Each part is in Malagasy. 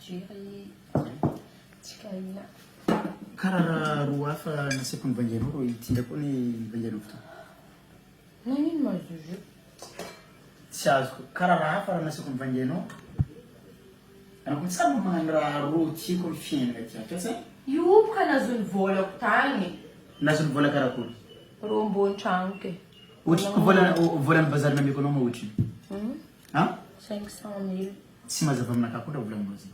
Jerry. Chikaina. Karaha roa hafa nasaiko nivangianao ro itindra koa ny nivangianao fotoana. Nanino mazozo? Tsy azoko. Karaha hafa raha nasaiko nivangianao. Anako tsara magnano raha roa tiako amin'ny fiainana ty afa. Io ka nazony volako tagny. Nazony vola karakory? Ro ambony tragno ke. Ohatry ko volana bazary nameko anao ohatry. Ha? 500,000. Tsy mazava aminaka koa raha volanao zay.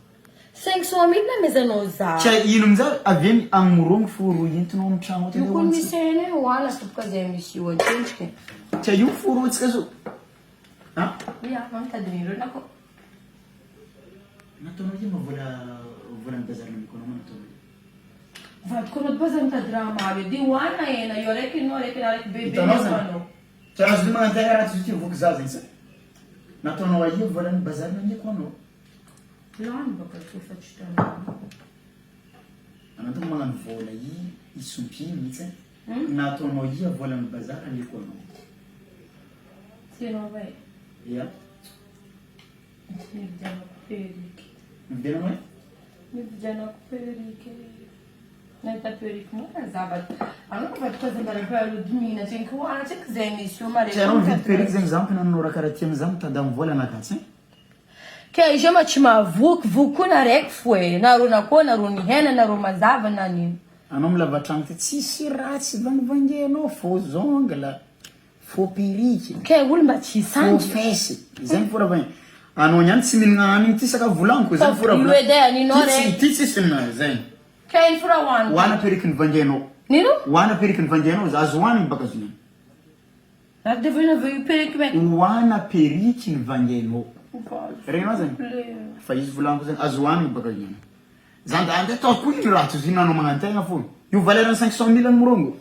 500,000 na mezanao za. Tja ino amizay avy agny morongo foro entinao amin'ny tragno Io kun misy ene hoana toboka zay misy io atsendriky. Tja io foro tsika zo. Ha? Ya, mamtadiniro nako. Nataonao io volana bazary nameko anao nataonao. Vadiko anao depois mitady raha maro di hoana ena io araiky no araiky bebe Hitanao zany? anao. Tja azo dia magnantena raha tsy voky za zany sa. Nataonao io volana bazary nameko anao. Lano baka tofatritana. Anatao magnano vola isompiny mihitsy. Nataonao io volana bazary nameko anao. Tianao vai? Ya. Nividianako perike. Nividianao hoe? Nividianako perike. Nahita perike mora zavatra. Anao vadiko aza mbarapalodimina tsenky hoana tsenky zay misy io mare. Tja anao mividy perike zay mizampo nanao raha karaha ty amizany mitady amin'ny vola anakatsy. Ke izy ma tsy mahavoky koa na raiky foe. Na ro nakô na ro ny hena na ro mazava na nino. Anao milava tragno ty tsisy ratsy vangivangianao faux ongle, faux perike. Ke olo mba tsy Faux sanji. fesse. Zany fora vany. Anao niany tsy mihinana hanigny ty sakafo volaniko zany fora Io edy aninao raiky. ty tsisy mihinana zany. Ke ino fora hoana? Hoana perike nivangianao. Nino? Hoana perike nivangianao za azo hoaniny baka zony. Na devina veio perike me. Hoana perike nivangianao. Regnao zany. Fa izy volaniko zany azo hoaniny baka zony. Zany da ande ataoko ino raha tsy zinanao magnantegna fô. Io valeur 500,000 morongo.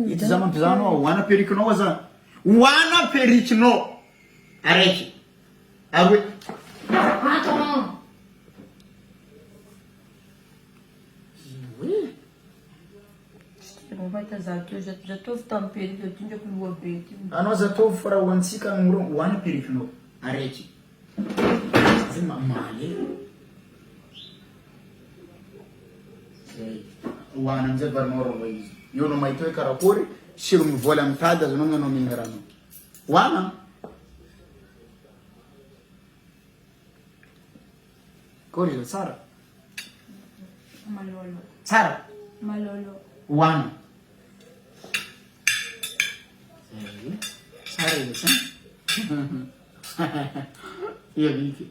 Ito za mampizanao hoana perikenao za. Hoana perikenao. Araiky. Aroe. Attends. Bon, vai tazar que eu já tô tampando que eu tinha que lua bete. Anao za tovy fa raha hoantsika agny morongo hoana perikenao. Araiky. Zay mamaly. Hoana amizay varinao rova izy. Io anao mahita hoe karakory, siro mivola mitady azonao anao mihina rano. Hoana. Kory izy tsara. Malolo. Tsara. Malolo. Hoana. Tsara izy. Ia viki.